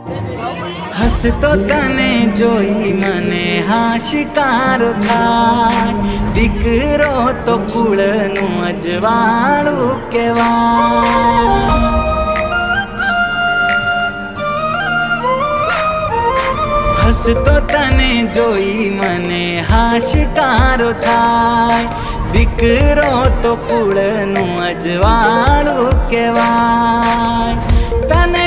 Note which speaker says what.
Speaker 1: હસતો તને જોઈ મને હાશિકારો થાય, દીકરો તો કુળનું અજવાળું કહેવાય। હસતો તને જોઈ મને હાશિકારો થાય, દીકરો તો કુળનું અજવાળું કહેવાય। તને